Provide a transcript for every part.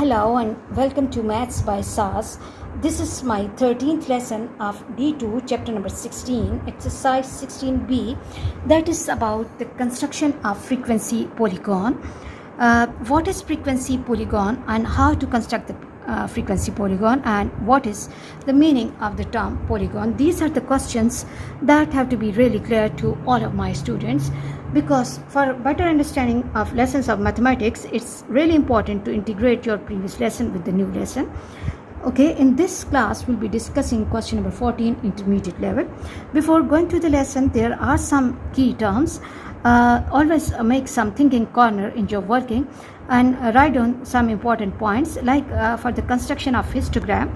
Hello and welcome to Maths by SAS. This is my 13th lesson of D2 chapter number 16, exercise 16b, that is about the construction of frequency polygon. What is frequency polygon and how to construct the frequency polygon, and what is the meaning of the term polygon? These are the questions that have to be really clear to all of my students, because for better understanding of lessons of mathematics, it's really important to integrate your previous lesson with the new lesson. Okay, in this class we'll be discussing question number 14, intermediate level. Before going to the lesson, there are some key terms. Always make some thinking corner in your working and write down some important points, like for the construction of histogram,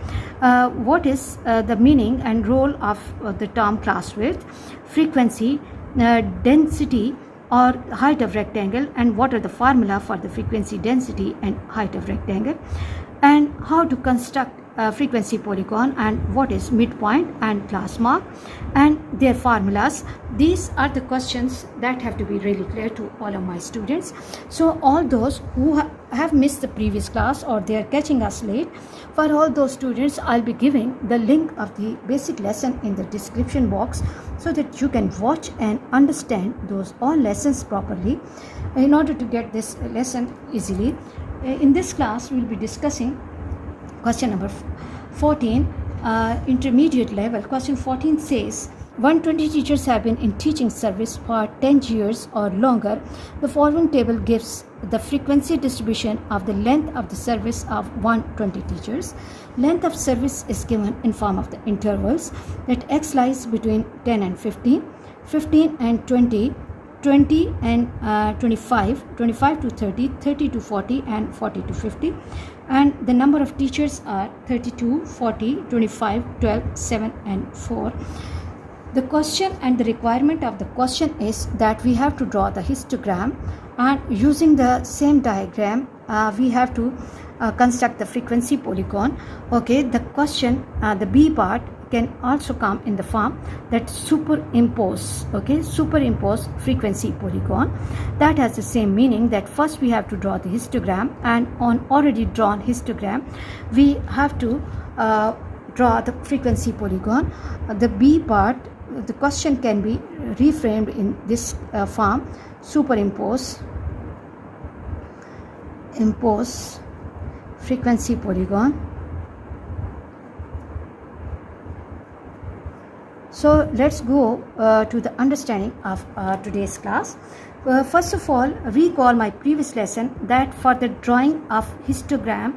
what is the meaning and role of the term class width, frequency, density or height of rectangle, and what are the formula for the frequency, density and height of rectangle, and how to construct frequency polygon, and what is midpoint and class mark and their formulas. These are the questions that have to be really clear to all of my students. So all those who have missed the previous class or they are catching us late, for all those students I'll be giving the link of the basic lesson in the description box, so that you can watch and understand those all lessons properly in order to get this lesson easily. In this class we'll be discussing question number 14, intermediate level. Question 14 says 120 teachers have been in teaching service for 10 years or longer. The following table gives the frequency distribution of the length of the service of 120 teachers. Length of service is given in form of the intervals, that x lies between 10 and 15, 15 and 20, 20 and 25, 25 to 30, 30 to 40 and 40 to 50, and the number of teachers are 32, 40, 25, 12, 7 and 4. The question and the requirement of the question is that we have to draw the histogram, and using the same diagram we have to construct the frequency polygon. Okay, the question, the B part can also come in the form that superimpose. Okay, superimpose frequency polygon. That has the same meaning that first we have to draw the histogram, and on already drawn histogram we have to draw the frequency polygon. The B part, the question can be reframed in this form: superimpose frequency polygon. So let's go to the understanding of today's class. First of all, recall my previous lesson that for the drawing of histogram,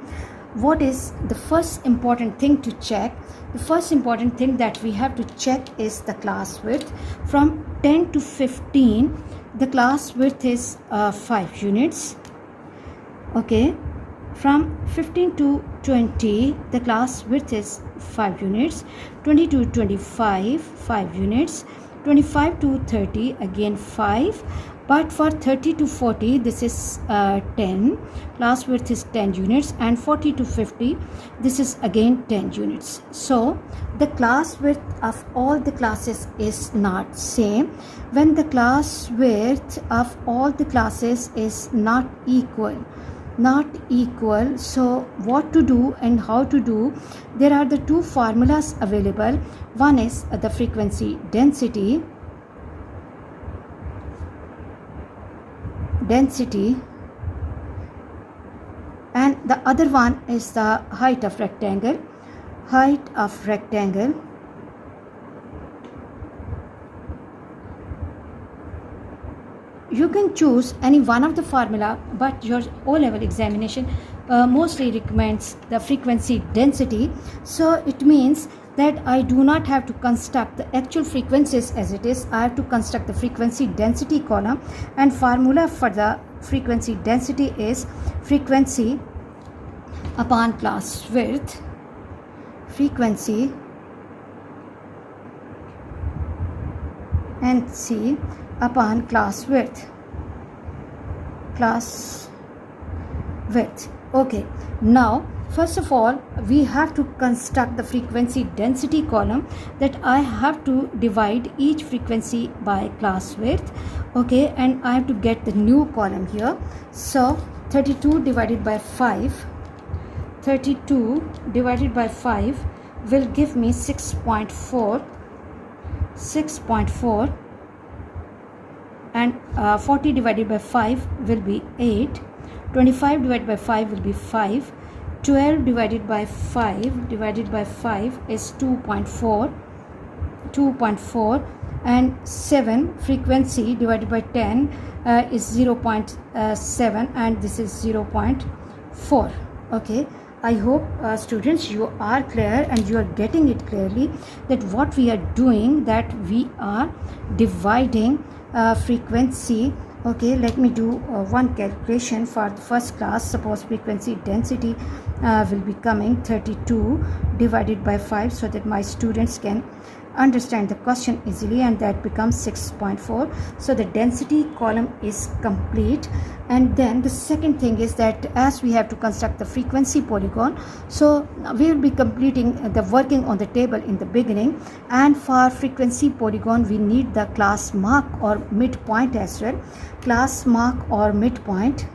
what is the first important thing to check? The first important thing that we have to check is the class width. From 10 to 15, the class width is 5 units. Okay, from 15 to 20, the class width is 5 units. 20 to 25, 5 units. 25 to 30, again 5. But for 30 to 40, this is 10. Class width is 10 units. And 40 to 50, this is again 10 units. So the class width of all the classes is not same. When the class width of all the classes is not equal, so what to do and how to do? There are the two formulas available. One is the frequency density, and the other one is the height of rectangle. You can choose any one of the formula, but your O-level examination mostly recommends the frequency density. So it means that I do not have to construct the actual frequencies as it is. I have to construct the frequency density column, and formula for the frequency density is frequency upon class width. Frequency and C upon class width. Okay, now first of all we have to construct the frequency density column, that I have to divide each frequency by class width. Okay, and I have to get the new column here. So 32 divided by 5 32 divided by 5 will give me 6.4, and 40 divided by 5 will be 8, 25 divided by 5 will be 5, 12 divided by 5 is 2.4, and 7 frequency divided by 10 is 0.7, and this is 0.4. okay, I hope students you are clear and you are getting it clearly that what we are doing, that we are dividing frequency. Okay, let me do one calculation for the first class. Suppose frequency density will be coming 32 divided by 5, so that my students can understand the question easily, and that becomes 6.4. so the density column is complete. And then the second thing is that as we have to construct the frequency polygon, so we will be completing the working on the table in the beginning, and for frequency polygon we need the class mark or midpoint as well. Class mark or midpoint,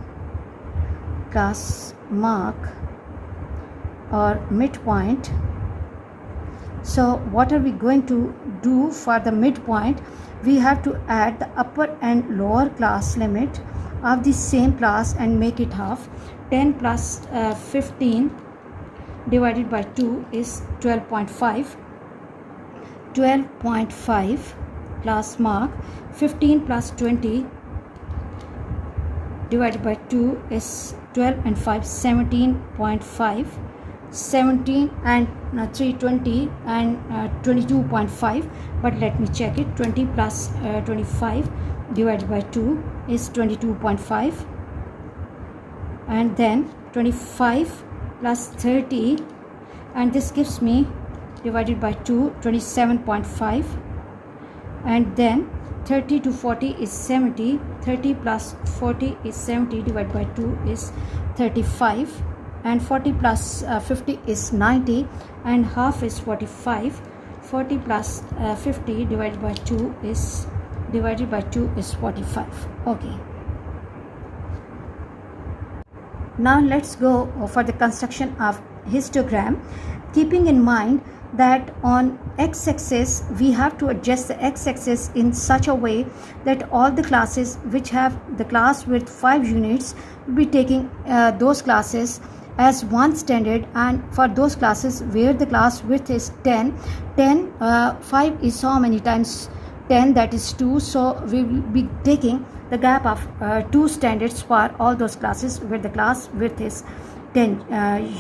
So what are we going to do for the midpoint? We have to add the upper and lower class limit of the same class and make it half. 10 plus 15 divided by 2 is 12.5. 12.5 class mark. 15 plus 20 divided by 2 is 12 and 5, 17.5. 17 and 3 20 and 22.5, but let me check it. 20 plus 25 divided by 2 is 22.5, and then 25 plus 30, and this gives me divided by 2 27.5, and then 30 to 40 is 70. 30 plus 40 is 70 divided by 2 is 35, and 40 plus 50 is 90, and half is 45. 40 plus 50 divided by 2 is 45. okay, now let's go for the construction of histogram, keeping in mind that on x-axis we have to adjust the x-axis in such a way that all the classes which have the class width 5 units will be taking those classes as one standard, and for those classes where the class width is 10, 5 is how many times 10, that is 2, so we will be taking the gap of 2 standards for all those classes where the class width is 10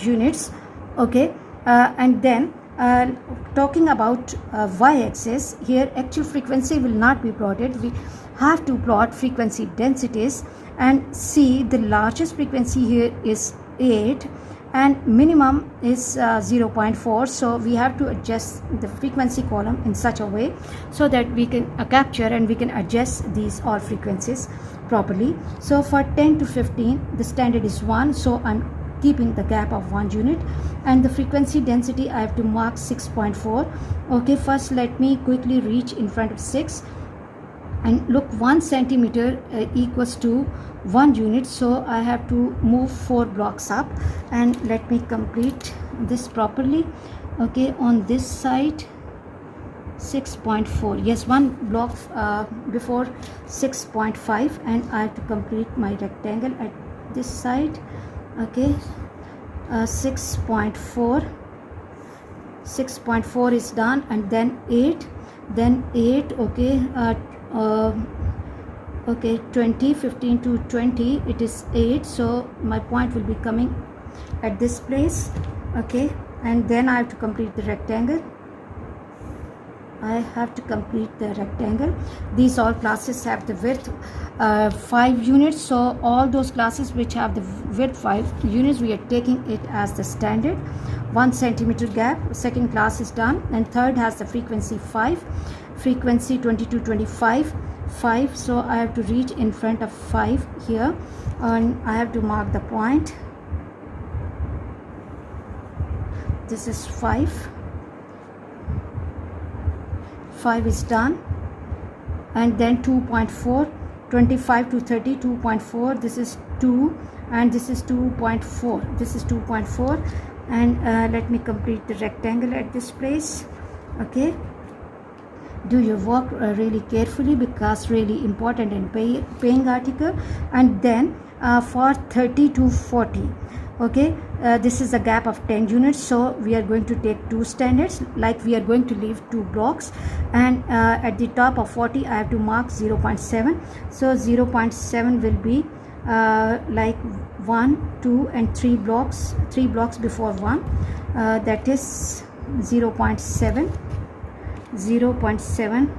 units. okay, and then talking about y-axis, here actual frequency will not be plotted. We have to plot frequency densities, and see the largest frequency here is 8 and minimum is 0.4, so we have to adjust the frequency column in such a way so that we can capture and we can adjust these all frequencies properly. So for 10 to 15 the standard is 1, so I'm keeping the gap of 1 unit, and the frequency density I have to mark 6.4. okay, first let me quickly reach in front of 6, and look, 1 centimeter equals to 1 unit, so I have to move 4 blocks up, and let me complete this properly. okay, on this side 6.4, yes, 1 block before 6.5, and I have to complete my rectangle at this side. okay, 6.4 is done, and then 8, okay, okay, 20, 15 to 20, it is 8, so my point will be coming at this place. okay, and then I have to complete the rectangle. These all classes have the width 5 units, so all those classes which have the width 5 units, we are taking it as the standard. 1 centimeter gap, second class is done, and third has the frequency 5, frequency 20 to 25, 5, so I have to reach in front of 5 here, and I have to mark the point. This is 5 is done, and then 2.4, 25 to 30, 2.4, this is 2, and this is 2.4. This is 2.4, and let me complete the rectangle at this place. Okay, do your work really carefully, because really important and paying article. And then for 30 to 40, okay, this is a gap of 10 units, so we are going to take two standards, like we are going to leave two blocks, and at the top of 40 I have to mark 0.7. so 0.7 will be like 1, 2 and 3 blocks, 3 blocks before 1, that is 0.7, 0.7,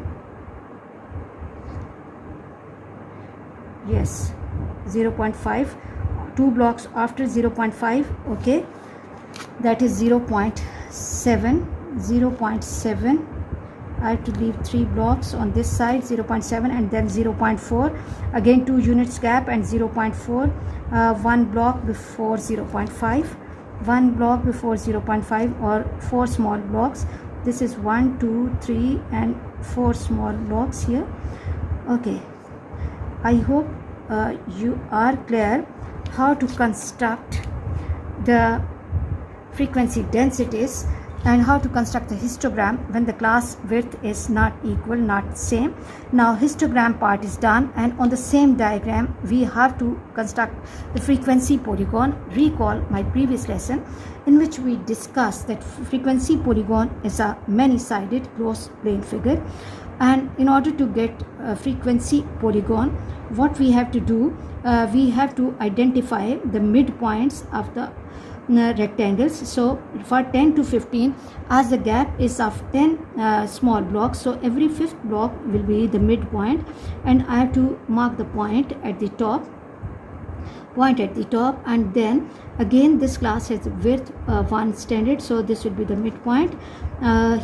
yes, 0.5, 2 blocks after 0.5, okay, that is 0.7, 0.7. I have to leave 3 blocks on this side, 0.7, and then 0.4, again 2 units gap, and 0.4, 1 block before 0.5, 1 block before 0.5, or 4 small blocks. This is 1, 2, 3 and 4 small blocks here. Okay, I hope you are clear how to construct the frequency densities and how to construct the histogram when the class width is not equal, not same. Now histogram part is done, and on the same diagram we have to construct the frequency polygon. Recall my previous lesson in which we discussed that frequency polygon is a many-sided closed plane figure, and in order to get a frequency polygon, what we have to do, we have to identify the midpoints of the rectangles. So for 10 to 15, as the gap is of 10 small blocks, so every fifth block will be the midpoint, and I have to mark the point at the top, and then again this class has width 1 standard, so this will be the midpoint.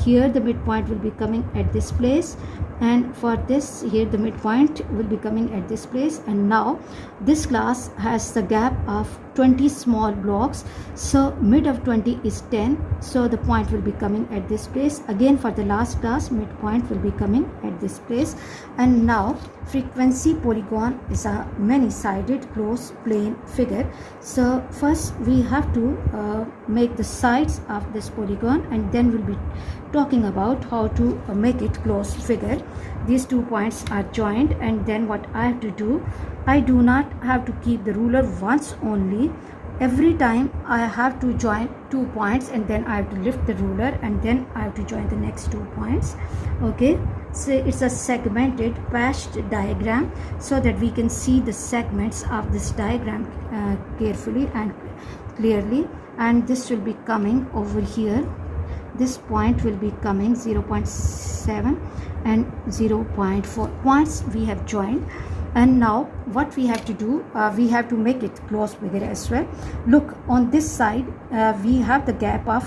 Here the midpoint will be coming at this place, and for this here the midpoint will be coming at this place. And now this class has the gap of 20 small blocks, so mid of 20 is 10, so the point will be coming at this place. Again for the last class, midpoint will be coming at this place. And now frequency polygon is a many-sided closed plane figure. So first we have to make the sides of this polygon, and then we'll be talking about how to make it closed figure. These 2 points are joined, and then what I have to do, I do not have to keep the ruler once only. Every time I have to join 2 points, and then I have to lift the ruler, and then I have to join the next 2 points. Okay, so it's a segmented patched diagram, so that we can see the segments of this diagram carefully and clearly. And this will be coming over here, this point will be coming 0.7 and 0.4 points we have joined. And now what we have to do, we have to make it closed figure as well. Look, on this side we have the gap of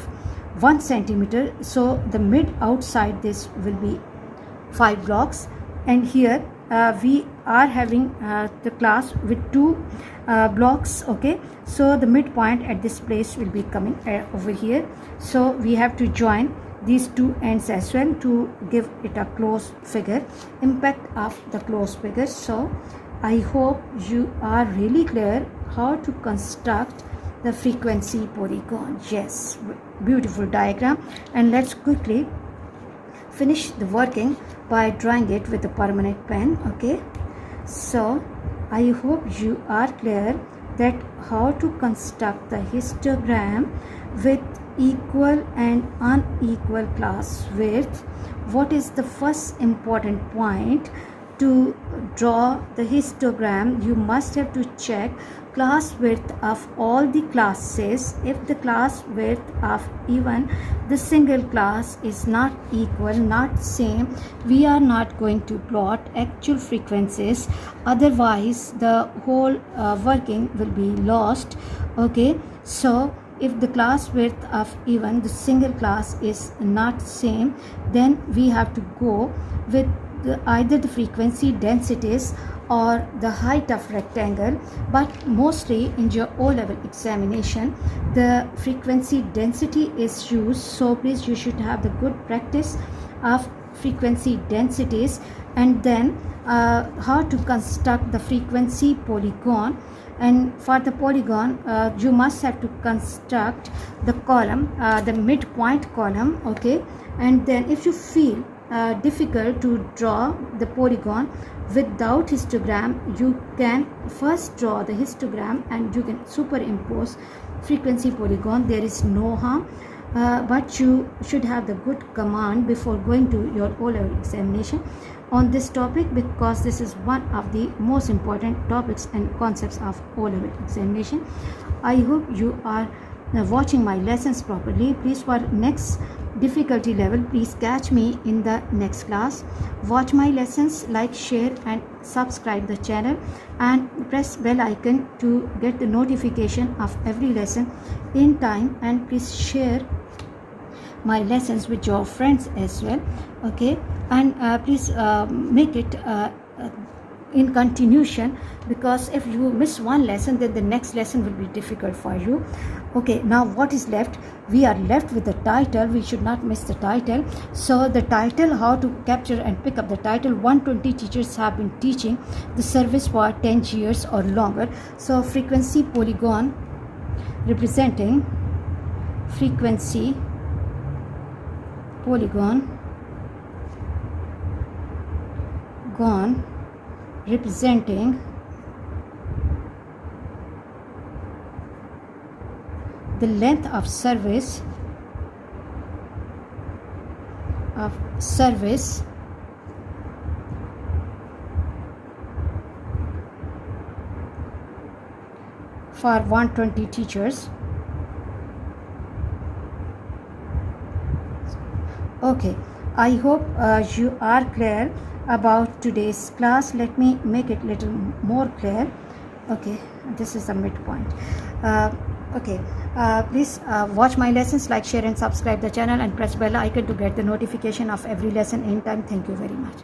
1 centimeter, so the mid outside this will be 5 blocks, and here we are having the class with 2 blocks. Okay, so the midpoint at this place will be coming over here, so we have to join these 2 ends as well to give it a closed figure, impact of the closed figure. So I hope you are really clear how to construct the frequency polygon. Yes, beautiful diagram. And let's quickly finish the working by drawing it with a permanent pen. Okay, so I hope you are clear that how to construct the histogram with equal and unequal class width. What is the first important point to draw the histogram? You must have to check class width of all the classes. If the class width of even the single class is not equal, not same, we are not going to plot actual frequencies, otherwise the whole working will be lost. Okay, so if the class width of even the single class is not same, then we have to go with either the frequency densities or the height of rectangle. But mostly in your O-level examination, the frequency density is used, so please you should have the good practice of frequency densities. And then how to construct the frequency polygon. And for the polygon, you must have to construct the column, the midpoint column, okay. And then if you feel difficult to draw the polygon without histogram, you can first draw the histogram and you can superimpose frequency polygon. There is no harm, but you should have the good command before going to your O-level examination on this topic, because this is one of the most important topics and concepts of O-level examination. I hope you are watching my lessons properly. Please, for next difficulty level, please catch me in the next class. Watch my lessons, like, share and subscribe the channel, and press bell icon to get the notification of every lesson in time. And please share my lessons with your friends as well, okay. And please make it in continuation, because if you miss one lesson, then the next lesson will be difficult for you. Okay, now what is left? We are left with the title. We should not miss the title. So the title, how to capture and pick up the title. 120 teachers have been teaching the service for 10 years or longer. So frequency polygon, representing frequency polygon representing the length of service for 120 teachers. Okay, I hope you are clear about today's class. Let me make it little more clear. Okay, this is the midpoint. Okay, please watch my lessons, like, share and subscribe the channel, and press bell icon to get the notification of every lesson in time. Thank you very much.